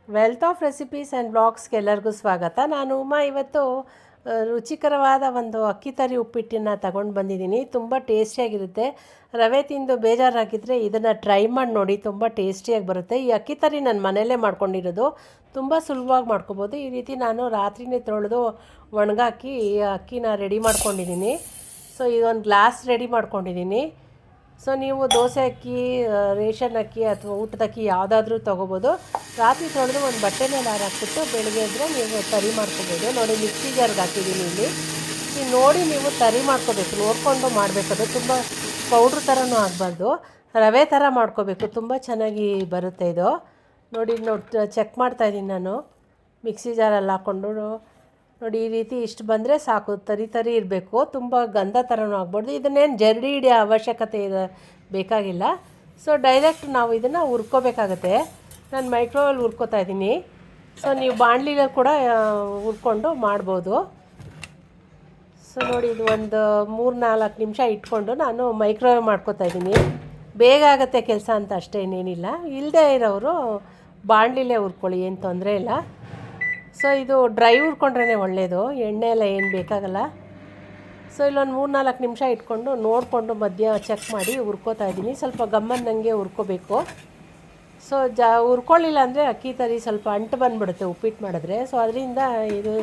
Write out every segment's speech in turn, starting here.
Wealth of recipes and ಬ್ಲಾಗ್ಸ್ಗೆ ಎಲ್ಲರಿಗೂ ಸ್ವಾಗತ. ನಾನು ಉಮಾ. ಇವತ್ತು ರುಚಿಕರವಾದ ಒಂದು ಅಕ್ಕಿ ತರಿ ಉಪ್ಪಿಟ್ಟನ್ನು ತಗೊಂಡು ಬಂದಿದ್ದೀನಿ. ತುಂಬ ಟೇಸ್ಟಿಯಾಗಿರುತ್ತೆ. ರವೆ ತಿಂದು ಬೇಜಾರಾಗಿದ್ದರೆ ಇದನ್ನು ಟ್ರೈ ಮಾಡಿ ನೋಡಿ, ತುಂಬ ಟೇಸ್ಟಿಯಾಗಿ ಬರುತ್ತೆ. ಈ ಅಕ್ಕಿ ತರಿ ನಾನು ಮನೆಯಲ್ಲೇ ಮಾಡ್ಕೊಂಡಿರೋದು, ತುಂಬ ಸುಲಭವಾಗಿ ಮಾಡ್ಕೊಬೋದು. ಈ ರೀತಿ ನಾನು ರಾತ್ರಿನೇ ತೊಳೆದು ಒಣಗಾಕಿ ಅಕ್ಕಿನ ರೆಡಿ ಮಾಡ್ಕೊಂಡಿದ್ದೀನಿ. ಸೊ ಇದೊಂದು ಗ್ಲಾಸ್ ರೆಡಿ ಮಾಡ್ಕೊಂಡಿದ್ದೀನಿ. ಸೊ ನೀವು ದೋಸೆ ಅಕ್ಕಿ, ರೇಷನ್ ಅಕ್ಕಿ ಅಥವಾ ಊಟದ ಅಕ್ಕಿ ಯಾವುದಾದ್ರೂ ತೊಗೋಬೋದು. ರಾತ್ರಿ ತೊಳೆದು ಒಂದು ಬಟ್ಟೆ ಮೇಲೆ ಹಾಕ್ಬಿಟ್ಟು ಬೆಳಗ್ಗೆ ಇದ್ದರೆ ನೀವು ತರಿ ಮಾಡ್ಕೊಬೋದು. ನೋಡಿ, ಮಿಕ್ಸಿ ಜಾರ್ಗೆ ಹಾಕಿದ್ದೀನಿ ಇಲ್ಲಿ. ನೋಡಿ ನೀವು ತರಿ ಮಾಡ್ಕೋಬೇಕು, ನೋಡಿಕೊಂಡು ಮಾಡಬೇಕದು. ತುಂಬ ಪೌಡ್ರ್ ಥರನೂ ಆಗಬಾರ್ದು, ರವೆ ಥರ ಮಾಡ್ಕೋಬೇಕು. ತುಂಬ ಚೆನ್ನಾಗಿ ಬರುತ್ತೆ ಇದು. ನೋಡಿ ಚೆಕ್ ಮಾಡ್ತಾಯಿದ್ದೀನಿ ನಾನು ಮಿಕ್ಸಿ ಜಾರಲ್ಲಿ ಹಾಕ್ಕೊಂಡು. ನೋಡಿ, ಈ ರೀತಿ ಇಷ್ಟು ಬಂದರೆ ಸಾಕು. ತರಿ ತರಿ ಇರಬೇಕು, ತುಂಬ ಗಂಧ ಥರನೂ ಆಗ್ಬಾರ್ದು. ಇದನ್ನೇನು ಜರಡಿ ಹಿಡಿಯೋ ಅವಶ್ಯಕತೆ ಬೇಕಾಗಿಲ್ಲ. ಸೊ ಡೈರೆಕ್ಟ್ ನಾವು ಇದನ್ನು ಹುರ್ಕೋಬೇಕಾಗತ್ತೆ. ನಾನು ಮೈಕ್ರೋವೇವ್ ಹುರ್ಕೋತಾ ಇದ್ದೀನಿ. ಸೊ ನೀವು ಬಾಣಲಿಯಲ್ಲಿ ಕೂಡ ಹುರ್ಕೊಂಡು ಮಾಡ್ಬೋದು. ಸೊ ನೋಡಿ, ಇದು ಒಂದು 3-4 ನಿಮಿಷ ಇಟ್ಕೊಂಡು ನಾನು ಮೈಕ್ರೋವೇವ್ ಮಾಡ್ಕೋತಾ ಇದ್ದೀನಿ. ಬೇಗ ಆಗುತ್ತೆ ಕೆಲಸ ಅಂತ ಅಷ್ಟೇನೇನಿಲ್ಲ. ಇಲ್ಲದೇ ಇರೋರು ಬಾಣಲಿಲೇ ಹುರ್ಕೊಳ್ಳಿ, ಏನು ತೊಂದರೆ ಇಲ್ಲ. ಸೊ ಇದು ಡ್ರೈ ಹುರ್ಕೊಂಡ್ರೇ ಒಳ್ಳೆಯದು, ಎಣ್ಣೆ ಎಲ್ಲ ಏನು ಬೇಕಾಗಲ್ಲ. ಸೊ ಇಲ್ಲೊಂದು 3-4 ನಿಮಿಷ ಇಟ್ಕೊಂಡು ನೋಡಿಕೊಂಡು ಮಧ್ಯ ಚೆಕ್ ಮಾಡಿ ಹುರ್ಕೋತಾ ಇದ್ದೀನಿ. ಸ್ವಲ್ಪ ಗಮ್ಮನ್ನಂಗೆ ಹುರ್ಕೋಬೇಕು. ಸೊ ಹುರ್ಕೊಳ್ಳಿಲ್ಲ ಅಂದರೆ ಅಕ್ಕಿ ತರಿ ಸ್ವಲ್ಪ ಅಂಟು ಬಂದುಬಿಡುತ್ತೆ ಉಪ್ಪಿಟ್ಟು ಮಾಡಿದ್ರೆ. ಸೊ ಅದರಿಂದ ಇದು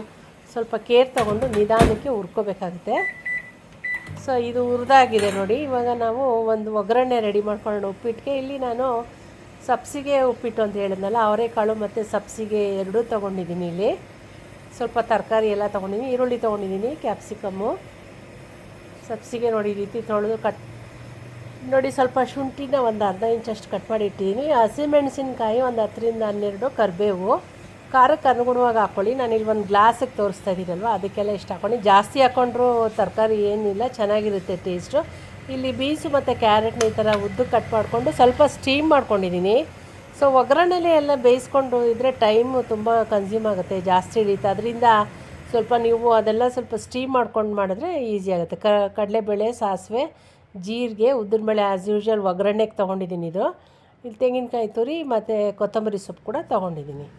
ಸ್ವಲ್ಪ ಕೇರ್ ತೊಗೊಂಡು ನಿಧಾನಕ್ಕೆ ಹುರ್ಕೋಬೇಕಾಗುತ್ತೆ. ಸೊ ಇದು ಹುರಿದಾಗಿದೆ ನೋಡಿ. ಇವಾಗ ನಾವು ಒಂದು ಒಗ್ಗರಣೆ ರೆಡಿ ಮಾಡ್ಕೊಳ್ಳೋಣ ಉಪ್ಪಿಟ್ಟಿಗೆ. ಇಲ್ಲಿ ನಾನು ಸಬ್ಸಿಗೆ ಉಪ್ಪಿಟ್ಟು ಅಂತ ಹೇಳಿದ್ನಲ್ಲ, ಅವರೆಕಾಳು ಮತ್ತು ಸಬ್ಸಿಗೆ ಎರಡೂ ತೊಗೊಂಡಿದ್ದೀನಿ. ಇಲ್ಲಿ ಸ್ವಲ್ಪ ತರಕಾರಿ ಎಲ್ಲ ತೊಗೊಂಡಿದ್ದೀನಿ. ಈರುಳ್ಳಿ ತೊಗೊಂಡಿದ್ದೀನಿ, ಕ್ಯಾಪ್ಸಿಕಮ್ಮು, ಸಬ್ಸಿಗೆ ನೋಡಿ ಈ ರೀತಿ ತೊಳೆದು ನೋಡಿ. ಸ್ವಲ್ಪ ಶುಂಠಿನ ಒಂದು ಅರ್ಧ ಇಂಚಷ್ಟು ಕಟ್ ಮಾಡಿ ಇಟ್ಟಿದ್ದೀನಿ. ಹಸಿಮೆಣಸಿನ್ಕಾಯಿ ಒಂದು 10-12, ಕರಿಬೇವು. ಖಾರಕ್ಕೆ ಅನುಗುಣವಾಗಿ ಹಾಕ್ಕೊಳ್ಳಿ. ನಾನು ಇಲ್ಲಿ ಒಂದು ಗ್ಲಾಸಿಗೆ ತೋರಿಸ್ತಾ ಇದ್ದೀನಲ್ವ, ಅದಕ್ಕೆಲ್ಲ ಇಷ್ಟು ಹಾಕ್ಕೊಂಡು. ಜಾಸ್ತಿ ಹಾಕ್ಕೊಂಡ್ರೂ ತರಕಾರಿ ಏನಿಲ್ಲ, ಚೆನ್ನಾಗಿರುತ್ತೆ ಟೇಸ್ಟು. ಇಲ್ಲಿ ಬೀನ್ಸು ಮತ್ತು ಕ್ಯಾರೆಟ್ನ ಈ ಥರ ಉದ್ದು ಕಟ್ ಮಾಡಿಕೊಂಡು ಸ್ವಲ್ಪ ಸ್ಟೀಮ್ ಮಾಡ್ಕೊಂಡಿದ್ದೀನಿ. ಸೊ ಒಗ್ಗರಣೆಲೆ ಎಲ್ಲ ಬೇಯಿಸ್ಕೊಂಡು ಇದ್ದರೆ ಟೈಮು ತುಂಬ ಕನ್ಸ್ಯೂಮ್ ಆಗುತ್ತೆ, ಜಾಸ್ತಿ ಹಿಡಿಯುತ್ತೆ. ಅದರಿಂದ ಸ್ವಲ್ಪ ನೀವು ಅದೆಲ್ಲ ಸ್ವಲ್ಪ ಸ್ಟೀಮ್ ಮಾಡ್ಕೊಂಡು ಮಾಡಿದ್ರೆ ಈಸಿ ಆಗುತ್ತೆ. ಕಡಲೆಬೇಳೆ, ಸಾಸಿವೆ, ಜೀರಿಗೆ, ಉದ್ದಿನಬೇಳೆ ಆ್ಯಸ್ ಯೂಶ್ವಲ್ ಒಗ್ಗರಣೆಗೆ ತೊಗೊಂಡಿದ್ದೀನಿ. ಇದು ಇಲ್ಲಿ ತೆಂಗಿನಕಾಯಿ ತುರಿ ಮತ್ತು ಕೊತ್ತಂಬರಿ ಸೊಪ್ಪು ಕೂಡ ತೊಗೊಂಡಿದ್ದೀನಿ.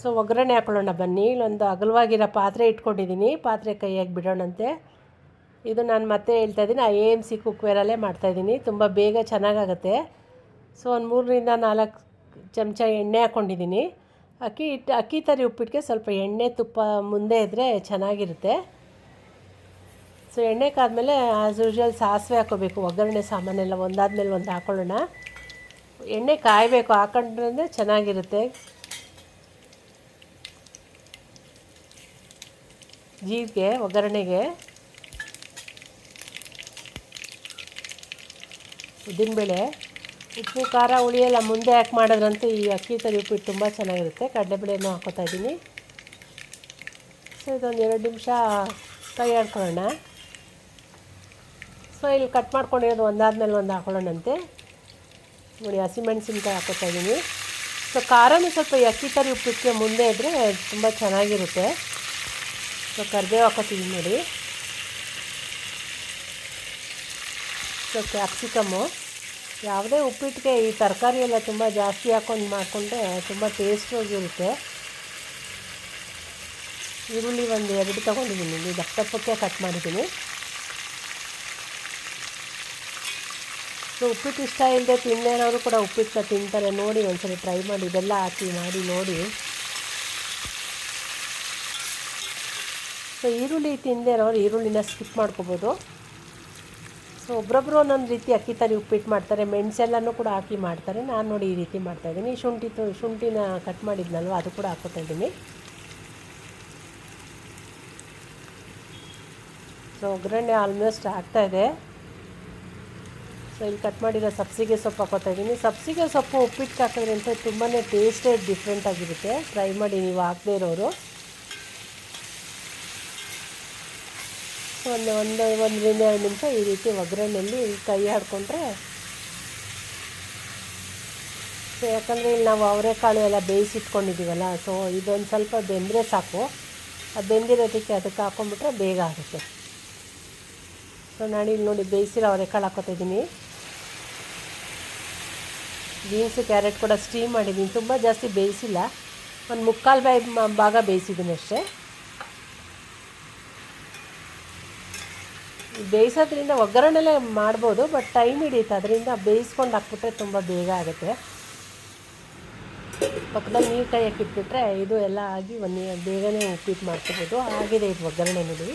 ಸೊ ಒಗ್ಗರಣೆ ಹಾಕೊಳ್ಳೋಣ ಬನ್ನಿ. ಇಲ್ಲೊಂದು ಅಗಲವಾಗಿರೋ ಪಾತ್ರೆ ಇಟ್ಕೊಂಡಿದ್ದೀನಿ. ಪಾತ್ರೆ ಕೈಯಾಗಿ ಬಿಡೋಣಂತೆ. ಇದು ನಾನು ಮತ್ತೆ ಹೇಳ್ತಾಯಿದ್ದೀನಿ, AMC ಕುಕ್ವೇರಲ್ಲೇ ಮಾಡ್ತಾಯಿದ್ದೀನಿ. ತುಂಬ ಬೇಗ ಚೆನ್ನಾಗಾಗುತ್ತೆ. ಸೊ ಒಂದು 3-4 ಚಮಚ ಎಣ್ಣೆ ಹಾಕ್ಕೊಂಡಿದ್ದೀನಿ. ಅಕ್ಕಿ ತರಿ ಉಪ್ಪಿಟ್ಟಿಗೆ ಸ್ವಲ್ಪ ಎಣ್ಣೆ ತುಪ್ಪ ಮುಂದೆ ಇದ್ದರೆ ಚೆನ್ನಾಗಿರುತ್ತೆ. ಸೊ ಎಣ್ಣೆ ಕಾದ್ಮೇಲೆ ಆ್ಯಸ್ ಯೂಶ್ವಲ್ ಸಾಸಿವೆ ಹಾಕ್ಕೋಬೇಕು. ಒಗ್ಗರಣೆ ಸಾಮಾನೆಲ್ಲ ಒಂದಾದ್ಮೇಲೆ ಒಂದು ಹಾಕ್ಕೊಳ್ಳೋಣ. ಎಣ್ಣೆ ಕಾಯಬೇಕು, ಹಾಕೊಂಡ್ರೆ ಚೆನ್ನಾಗಿರುತ್ತೆ. ಜೀರಿಗೆ ಒಗ್ಗರಣೆಗೆ, ಉದ್ದಿನಬೇಳೆ, ಉಪ್ಪು ಖಾರ ಹುಳಿ ಎಲ್ಲ ಮುಂದೆ ಹಾಕಿ ಮಾಡೋದ್ರಂತೂ ಈ ಅಕ್ಕಿ ತರಿ ಉಪ್ಪಿಟ್ಟು ತುಂಬ ಚೆನ್ನಾಗಿರುತ್ತೆ. ಕಡಲೆಬೇಳೆನೂ ಹಾಕ್ಕೋತಾ ಇದ್ದೀನಿ. ಸೊ ಇದೊಂದು 2 ನಿಮಿಷ ಕೈ ಆಡ್ಕೊಳ್ಳೋಣ. ಸೊ ಇಲ್ಲಿ ಕಟ್ ಮಾಡ್ಕೊಂಡಿರೋದು ಒಂದಾದ್ಮೇಲೆ ಒಂದು ಹಾಕೊಳ್ಳೋಣಂತೆ. ನೋಡಿ, ಹಸಿಮೆಣಸಿನ್ಕಾಯಿ ಹಾಕ್ಕೋತಾ ಇದ್ದೀನಿ. ಸೊ ಖಾರನೂ ಸ್ವಲ್ಪ ಈ ಅಕ್ಕಿ ತರಿ ಉಪ್ಪಿಟ್ಟಿಗೆ ಮುಂದೆ ಇದ್ದರೆ ತುಂಬ ಚೆನ್ನಾಗಿರುತ್ತೆ. ಸೊ ಕರಿಬೇವು ಹಾಕ್ಕೋತಿದ್ದೀನಿ ನೋಡಿ. ಸೊ ಕ್ಯಾಪ್ಸಿಕಮ್ಮು, ಯಾವುದೇ ಉಪ್ಪಿಟ್ಟಿಗೆ ಈ ತರಕಾರಿ ಎಲ್ಲ ತುಂಬ ಜಾಸ್ತಿ ಹಾಕ್ಕೊಂಡು ಮಾಡಿಕೊಂಡ್ರೆ ತುಂಬ ಟೇಸ್ಟಿಯಾಗಿರುತ್ತೆ. ಈರುಳ್ಳಿ ಒಂದು 2 ತೊಗೊಂಡಿದ್ದೀನಿ. ಇಲ್ಲಿ ದಪ್ಪಕ್ಕೆ ಕಟ್ ಮಾಡಿದ್ದೀನಿ. ಸೊ ಉಪ್ಪಿಟ್ಟು ಇಷ್ಟ ಇಲ್ಲದೆ ತಿನ್ನೋರು ಕೂಡ ಉಪ್ಪಿಟ್ಟನ್ನ ತಿಂತಾರೆ. ನೋಡಿ, ಒಂದ್ಸಲ ಟ್ರೈ ಮಾಡಿ, ಇದೆಲ್ಲ ಹಾಕಿ ಮಾಡಿ ನೋಡಿ. ಸೊ ಈರುಳ್ಳಿ ತಿಂದೇ ಇರೋರು ಈರುಳ್ಳಿನ ಸ್ಕಿಪ್ ಮಾಡ್ಕೋಬೋದು. ಸೊ ಒಬ್ಬೊಬ್ಬರು ಒಂದೊಂದು ರೀತಿ ಅಕ್ಕಿ ತರಿ ಉಪ್ಪಿಟ್ಟು ಮಾಡ್ತಾರೆ. ಮೆಣಸೆಲ್ಲನೂ ಕೂಡ ಹಾಕಿ ಮಾಡ್ತಾರೆ. ನಾನು ನೋಡಿ ಈ ರೀತಿ ಮಾಡ್ತಾಯಿದ್ದೀನಿ. ಶುಂಠಿನ ಕಟ್ ಮಾಡಿದ್ನಲ್ವ, ಅದು ಕೂಡ ಹಾಕ್ಕೋತಾ ಇದ್ದೀನಿ. ಸೊ ಒಗ್ಗರಣೆ ಆಲ್ಮೋಸ್ಟ್ ಆಗ್ತಾಯಿದೆ. ಸೊ ಇಲ್ಲಿ ಕಟ್ ಮಾಡಿರೋ ಸಬ್ಸಿಗೆ ಸೊಪ್ಪು ಹಾಕ್ಕೋತಾ ಇದ್ದೀನಿ. ಸಬ್ಸಿಗೆ ಸೊಪ್ಪು ಉಪ್ಪಿಟ್ಟು ಹಾಕಿದ್ರೆ ಅಂತ ತುಂಬಾ ಟೇಸ್ಟೇ ಡಿಫ್ರೆಂಟಾಗಿರುತ್ತೆ. ಟ್ರೈ ಮಾಡಿ ನೀವು ಹಾಕದೇ ಇರೋರು. ಒಂದು 1-2 ನಿಮಿಷ ಈ ರೀತಿ ಒಗ್ಗರಣೆಯಲ್ಲಿ ಕೈ ಆಡಿಕೊಂಡ್ರೆ. ಸೊ ಯಾಕಂದರೆ ಇಲ್ಲಿ ನಾವು ಅವರೆಕಾಳು ಎಲ್ಲ ಬೇಯಿಸಿಟ್ಕೊಂಡಿದ್ದೀವಲ್ಲ, ಸೊ ಇದೊಂದು ಸ್ವಲ್ಪ ಬೆಂದರೆ ಸಾಕು. ಅದು ಬೆಂದಿರೋದಕ್ಕೆ ಅದಕ್ಕೆ ಹಾಕ್ಕೊಂಬಿಟ್ರೆ ಬೇಗ ಆಗುತ್ತೆ. ಸೊ ನಾನು ಇಲ್ಲಿ ನೋಡಿ ಬೇಯಿಸಿರೋ ಅವರೆಕಾಳು ಹಾಕ್ಕೋತಾ ಇದ್ದೀನಿ. ಬೀನ್ಸು ಕ್ಯಾರೆಟ್ ಕೂಡ ಸ್ಟೀಮ್ ಮಾಡಿದ್ದೀನಿ, ತುಂಬ ಜಾಸ್ತಿ ಬೇಯಿಸಿಲ್ಲ, ಒಂದು ಮುಕ್ಕಾಲು ಭಾಗ ಬೇಯಿಸಿದ್ದೀನಿ ಅಷ್ಟೇ. ಬೇಯಿಸೋದ್ರಿಂದ ಒಗ್ಗರಣೆಲೇ ಮಾಡ್ಬೋದು, ಬಟ್ ಟೈಮ್ ಹಿಡಿಯುತ್ತೆ, ಅದರಿಂದ ಬೇಯಿಸ್ಕೊಂಡು ಹಾಕ್ಬಿಟ್ರೆ ತುಂಬ ಬೇಗ ಆಗುತ್ತೆ. ಪಕ್ಕದಲ್ಲಿ ನೀರು ಕಾಯಕ್ಕೆ ಇಟ್ಬಿಟ್ರೆ ಇದು ಎಲ್ಲ ಆಗಿ ಬೇಗನೆ ಉಪ್ಪಿಟ್ಟು ಮಾಡ್ಕೋಬೋದು. ಆಗಿದೆ ಇದು ಒಗ್ಗರಣೆ ನೋಡಿ.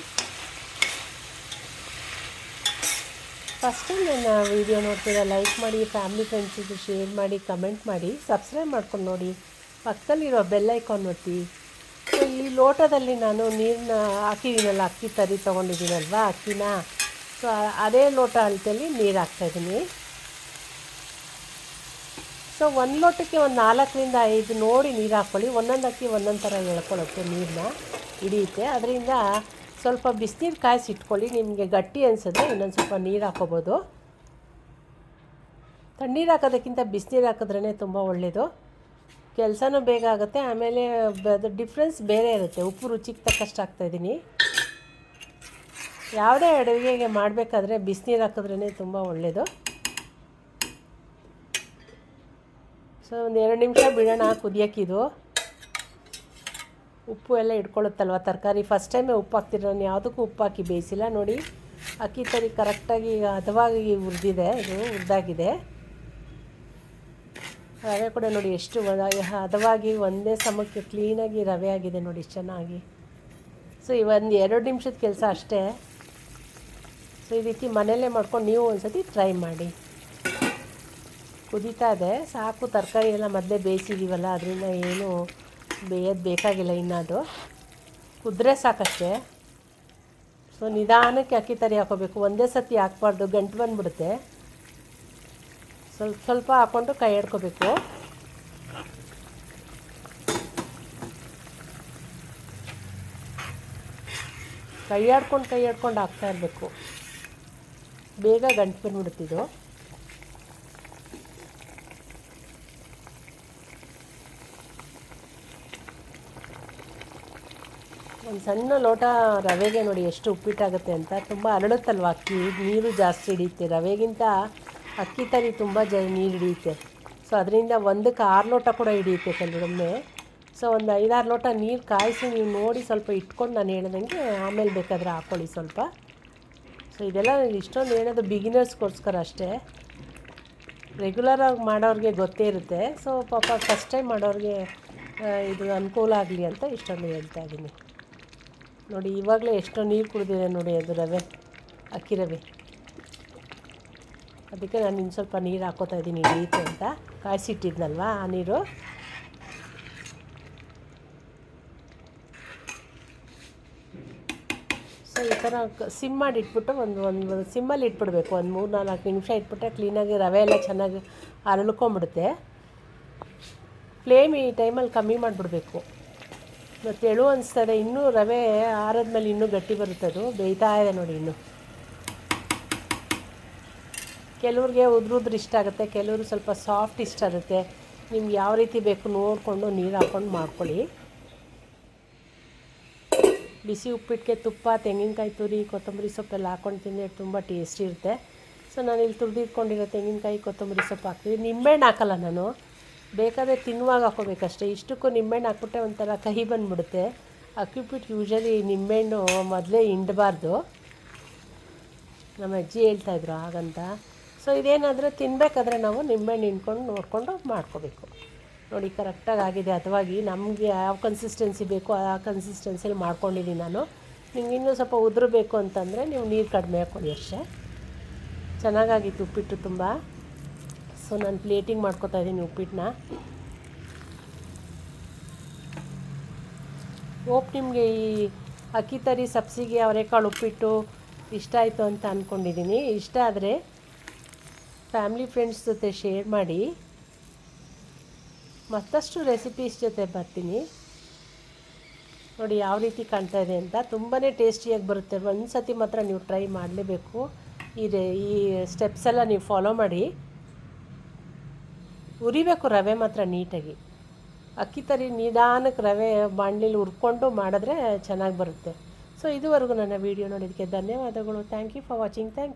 ಫಸ್ಟ್ ಟೈಮ್ ನನ್ನ ವೀಡಿಯೋ ನೋಡ್ತೀರಾ ಲೈಕ್ ಮಾಡಿ, ಫ್ಯಾಮಿಲಿ ಫ್ರೆಂಡ್ಸಿಗೆ ಶೇರ್ ಮಾಡಿ, ಕಮೆಂಟ್ ಮಾಡಿ, ಸಬ್ಸ್ಕ್ರೈಬ್ ಮಾಡ್ಕೊಂಡು ನೋಡಿ, ಪಕ್ಕದಲ್ಲಿರೋ ಬೆಲ್ ಐಕಾನ್ ಒತ್ತಿ. ಸೊ ಈ ಲೋಟದಲ್ಲಿ ನಾನು ನೀರನ್ನ ಹಾಕಿದ್ದೀನಲ್ಲ, ಅಕ್ಕಿ ತರಿ ತೊಗೊಂಡಿದ್ದೀನಲ್ವ ಅಕ್ಕಿನ, ಸೊ ಅದೇ ಲೋಟ ಅಳತೆಯಲ್ಲಿ ನೀರು ಹಾಕ್ತಾಯಿದ್ದೀನಿ. ಸೊ ಒಂದು ಲೋಟಕ್ಕೆ ಒಂದು 4ರಿಂದ 5 ನೋಡಿ ನೀರು ಹಾಕ್ಕೊಳ್ಳಿ. ಒಂದೊಂದು ಅಕ್ಕಿ ಒಂದೊಂದು ಥರ ಎಳ್ಕೊಳ್ಳುತ್ತೆ, ನೀರನ್ನ ಹಿಡಿಯುತ್ತೆ. ಅದರಿಂದ ಸ್ವಲ್ಪ ಬಿಸಿನೀರು ಕಾಯಿಸಿ ಇಟ್ಕೊಳ್ಳಿ. ನಿಮಗೆ ಗಟ್ಟಿ ಅನಿಸಿದ್ರೆ ಇನ್ನೊಂದು ಸ್ವಲ್ಪ ನೀರು ಹಾಕ್ಕೋಬೋದು. ತಣ್ಣೀರು ಹಾಕೋದಕ್ಕಿಂತ ಬಿಸಿನೀರು ಹಾಕಿದ್ರೇ ತುಂಬ ಒಳ್ಳೆಯದು, ಕೆಲಸನೂ ಬೇಗ ಆಗುತ್ತೆ. ಆಮೇಲೆ ಅದು ಡಿಫ್ರೆನ್ಸ್ ಬೇರೆ ಇರುತ್ತೆ. ಉಪ್ಪು ರುಚಿಗೆ ತಕ್ಕಷ್ಟು ಹಾಕ್ತಾಯಿದ್ದೀನಿ. ಯಾವುದೇ ಅಡುಗೆಗೆ ಮಾಡಬೇಕಾದ್ರೆ ಬಿಸಿನೀರು ಹಾಕಿದ್ರೇ ತುಂಬ ಒಳ್ಳೆಯದು. ಸೊ ಒಂದು 2 ನಿಮಿಷ ಬಿಡೋಣ ಕುದಿಯೋಕ್ಕಿದು. ಉಪ್ಪು ಎಲ್ಲ ಇಟ್ಕೊಳ್ಳುತ್ತಲ್ವ ತರಕಾರಿ. ಫಸ್ಟ್ ಟೈಮೇ ಉಪ್ಪು ಹಾಕ್ತಿರೋ, ನಾನು ಯಾವುದಕ್ಕೂ ಉಪ್ಪು ಹಾಕಿ ಬೇಯಿಸಿಲ್ಲ ನೋಡಿ. ಅಕ್ಕಿ ತರಿ ಕರೆಕ್ಟಾಗಿ ಹದವಾಗಿ ಹುರಿದಿದೆ, ಇದು ಹುರಿದಾಗಿದೆ. ರವೆ ಕೂಡ ನೋಡಿ ಎಷ್ಟು ಹದವಾಗಿ ಒಂದೇ ಸಮಕ್ಕೆ ಕ್ಲೀನಾಗಿ ರವೆ ಆಗಿದೆ ನೋಡಿ, ಎಷ್ಟು ಚೆನ್ನಾಗಿ. ಸೊ ಒಂದು 2 ನಿಮಿಷದ ಕೆಲಸ ಅಷ್ಟೇ. ಸೊ ಈ ರೀತಿ ಮನೆಯಲ್ಲೇ ಮಾಡ್ಕೊಂಡು ನೀವು ಒಂದು ಸತಿ ಟ್ರೈ ಮಾಡಿ. ಕುದೀತಾ ಇದೆ ಸಾಕು, ತರಕಾರಿ ಎಲ್ಲ ಮೊದಲೇ ಬೇಯಿಸಿದ್ದೀವಲ್ಲ, ಅದರಿಂದ ಏನು ಬೇಯೋದು ಬೇಕಾಗಿಲ್ಲ. ಇನ್ನದು ಕುದ್ರೆ ಸಾಕಷ್ಟೇ. ಸೊ ನಿಧಾನಕ್ಕೆ ಅಕ್ಕಿ ತರಿ ಹಾಕೋಬೇಕು, ಒಂದೇ ಸತಿ ಹಾಕ್ಬಾರ್ದು, ಗಂಟು ಬಂದುಬಿಡುತ್ತೆ. ಸ್ವಲ್ಪ ಸ್ವಲ್ಪ ಹಾಕ್ಕೊಂಡು ಕೈ ಆಡ್ಕೋಬೇಕು. ಕೈ ಆಡ್ಕೊಂಡು ಹಾಕ್ತಾ ಇರಬೇಕು, ಬೇಗ ಗಂಟು ಬಂದುಬಿಡುತ್ತಿದ್ದು. ಒಂದು ಸಣ್ಣ ಲೋಟ ರವೆಗೆ ನೋಡಿ ಎಷ್ಟು ಉಪ್ಪಿಟ್ಟಾಗುತ್ತೆ ಅಂತ. ತುಂಬ ಅರಳುತ್ತಲ್ವ ಅಕ್ಕಿ, ನೀರು ಜಾಸ್ತಿ ಹಿಡಿಯುತ್ತೆ. ರವೆಗಿಂತ ಅಕ್ಕಿ ತರಿ ತುಂಬ ನೀರು ಹಿಡಿಯುತ್ತೆ. ಸೊ ಅದರಿಂದ 1ಕ್ಕೆ 6 ಲೋಟ ಕೂಡ ಹಿಡಿಯುತ್ತೆ ಕೆಲವೊಮ್ಮೆ. ಸೊ ಒಂದು 5-6 ಲೋಟ ನೀರು ಕಾಯಿಸಿ ನೀವು ನೋಡಿ ಸ್ವಲ್ಪ ಇಟ್ಕೊಂಡು ನಾನು ಹೇಳ್ದಂಗೆ ಆಮೇಲೆ ಬೇಕಾದರೆ ಹಾಕ್ಕೊಳ್ಳಿ ಸ್ವಲ್ಪ. ಸೊ ಇದೆಲ್ಲ ಇಷ್ಟೊಂದು ಹೇಳೋದು ಬಿಗಿನರ್ಸ್ಗೋಸ್ಕರ ಅಷ್ಟೇ. ರೆಗ್ಯುಲರಾಗಿ ಮಾಡೋರಿಗೆ ಗೊತ್ತೇ ಇರುತ್ತೆ. ಸೊ ಪಾಪ ಫಸ್ಟ್ ಟೈಮ್ ಮಾಡೋರಿಗೆ ಇದು ಅನುಕೂಲ ಆಗಲಿ ಅಂತ ಇಷ್ಟೊಂದು ಹೇಳ್ತಾ ಇದ್ದೀನಿ ನೋಡಿ. ಇವಾಗಲೇ ಎಷ್ಟೋ ನೀರು ಕುಡಿದಿದೆ ನೋಡಿ, ಅದು ರವೆ, ಅಕ್ಕಿ ರವೆ. ಅದಕ್ಕೆ ನಾನು ಇನ್ನು ಸ್ವಲ್ಪ ನೀರು ಹಾಕ್ಕೋತಾ ಇದ್ದೀನಿ ಹಿಡಿಯುತ್ತೆ ಅಂತ. ಕಾಯಿಸಿಟ್ಟಿದ್ನಲ್ವ ಆ ನೀರು. ಸೊ ಈ ಥರ ಸಿಮ್ ಮಾಡಿ ಇಟ್ಬಿಟ್ಟು ಒಂದು ಸಿಮ್ಮಲ್ಲಿ ಇಟ್ಬಿಡ್ಬೇಕು. ಒಂದು 3-4 ನಿಮಿಷ ಇಟ್ಬಿಟ್ರೆ ಕ್ಲೀನಾಗಿ ರವೆ ಎಲ್ಲ ಚೆನ್ನಾಗಿ ಅರಳ್ಕೊಂಬಿಡುತ್ತೆ. ಫ್ಲೇಮ್ ಈ ಟೈಮಲ್ಲಿ ಕಮ್ಮಿ ಮಾಡಿಬಿಡ್ಬೇಕು. ಮತ್ತು ಎಳು ಅನಿಸ್ತದೆ, ಇನ್ನೂ ರವೆ ಆರದ್ಮೇಲೆ ಇನ್ನೂ ಗಟ್ಟಿ ಬರುತ್ತದು. ಬೇಯ್ತಾ ಇದೆ ನೋಡಿ ಇನ್ನು. ಕೆಲವ್ರಿಗೆ ಉದ್ರುದ್ರ ಇಷ್ಟ ಆಗುತ್ತೆ, ಕೆಲವರು ಸ್ವಲ್ಪ ಸಾಫ್ಟ್ ಇಷ್ಟ ಆಗುತ್ತೆ. ನಿಮ್ಗೆ ಯಾವ ರೀತಿ ಬೇಕು ನೋಡಿಕೊಂಡು ನೀರು ಹಾಕ್ಕೊಂಡು ಮಾಡ್ಕೊಳ್ಳಿ. ಬಿಸಿ ಉಪ್ಪಿಟ್ಟಿಗೆ ತುಪ್ಪ, ತೆಂಗಿನಕಾಯಿ ತುರಿ, ಕೊತ್ತಂಬರಿ ಸೊಪ್ಪೆಲ್ಲ ಹಾಕ್ಕೊಂಡು ತಿಂದರೆ ತುಂಬ ಟೇಸ್ಟಿ ಇರುತ್ತೆ. ಸೊ ನಾನು ಇಲ್ಲಿ ತುರಿದಿಟ್ಕೊಂಡಿರೋ ತೆಂಗಿನಕಾಯಿ, ಕೊತ್ತಂಬರಿ ಸೊಪ್ಪು ಹಾಕ್ತೀನಿ. ನಿಂಬೆಹಣ್ಣು ಹಾಕಲ್ಲ ನಾನು, ಬೇಕಾದರೆ ತಿನ್ನುವಾಗ ಹಾಕ್ಕೋಬೇಕಷ್ಟೇ. ಇಷ್ಟಕ್ಕೂ ನಿಂಬೆಹಣ್ಣು ಹಾಕ್ಬಿಟ್ಟೆ ಒಂಥರ ಕಹಿ ಬಂದುಬಿಡುತ್ತೆ. ಅಕ್ಕಿ ಉಪ್ಪಿಟ್ಟು ಯೂಶಲಿ ನಿಂಬೆಹಣ್ಣು ಮೊದಲೇ ಹಿಂಡಬಾರ್ದು, ನಮ್ಮ ಅಜ್ಜಿ ಹೇಳ್ತಾಯಿದ್ರು ಹಾಗಂತ. ಸೊ ಇದೇನಾದರೂ ತಿನ್ನಬೇಕಾದ್ರೆ ನಾವು ನಿಂಬೆಹಣ್ಣು ಹಿಂಡ್ಕೊಂಡು ನೋಡಿಕೊಂಡು ಮಾಡ್ಕೋಬೇಕು ನೋಡಿ. ಕರೆಕ್ಟಾಗಿ ಆಗಿದೆ ಹದವಾಗಿ. ನಮಗೆ ಯಾವ ಕನ್ಸಿಸ್ಟೆನ್ಸಿ ಬೇಕೋ ಆ ಕನ್ಸಿಸ್ಟೆನ್ಸಿಲಿ ಮಾಡ್ಕೊಂಡಿದ್ದೀನಿ ನಾನು. ನಿಮ್ಗೆ ಇನ್ನೂ ಸ್ವಲ್ಪ ಉದುರು ಬೇಕು ಅಂತಂದರೆ ನೀವು ನೀರು ಕಡಿಮೆ ಹಾಕ್ಕೊಳ್ಳಿ ಅಷ್ಟೇ. ಚೆನ್ನಾಗಾಗಿತ್ತು ಉಪ್ಪಿಟ್ಟು ತುಂಬ. ಸೊ ನಾನು ಪ್ಲೇಟಿಂಗ್ ಮಾಡ್ಕೊತಾ ಇದ್ದೀನಿ ಉಪ್ಪಿಟ್ಟನ್ನ. ಹೋಪ್ ನಿಮಗೆ ಈ ಅಕ್ಕಿ ತರಿ, ಸಬ್ಸಿಗೆ, ಅವರೆಕಾಳು ಉಪ್ಪಿಟ್ಟು ಇಷ್ಟ ಆಯಿತು ಅಂತ ಅಂದ್ಕೊಂಡಿದ್ದೀನಿ. ಇಷ್ಟ ಆದರೆ ಫ್ಯಾಮಿಲಿ ಫ್ರೆಂಡ್ಸ್ ಜೊತೆ ಶೇರ್ ಮಾಡಿ. ಮತ್ತಷ್ಟು ರೆಸಿಪೀಸ್ ಜೊತೆ ಬರ್ತೀನಿ ನೋಡಿ ಯಾವ ರೀತಿ ಕಾಣ್ತಾ ಇದೆ ಅಂತ. ತುಂಬಾ ಟೇಸ್ಟಿಯಾಗಿ ಬರುತ್ತೆ. ಒಂದು ಸತಿ ಮಾತ್ರ ನೀವು ಟ್ರೈ ಮಾಡಲೇಬೇಕು. ಈ ಸ್ಟೆಪ್ಸ್ ಎಲ್ಲ ನೀವು ಫಾಲೋ ಮಾಡಿ. ಹುರಿಬೇಕು ರವೆ ಮಾತ್ರ ನೀಟಾಗಿ. ಅಕ್ಕಿ ತರಿ ನಿಧಾನಕ್ಕೆ ರವೆ ಬಾಣಲಿಲಿ ಹುರ್ಕೊಂಡು ಮಾಡಿದ್ರೆ ಚೆನ್ನಾಗಿ ಬರುತ್ತೆ. ಸೊ ಇದುವರೆಗೂ ನನ್ನ ವೀಡಿಯೋ ನೋಡೋದಕ್ಕೆ ಧನ್ಯವಾದಗಳು. Thank you for watching. Thank you.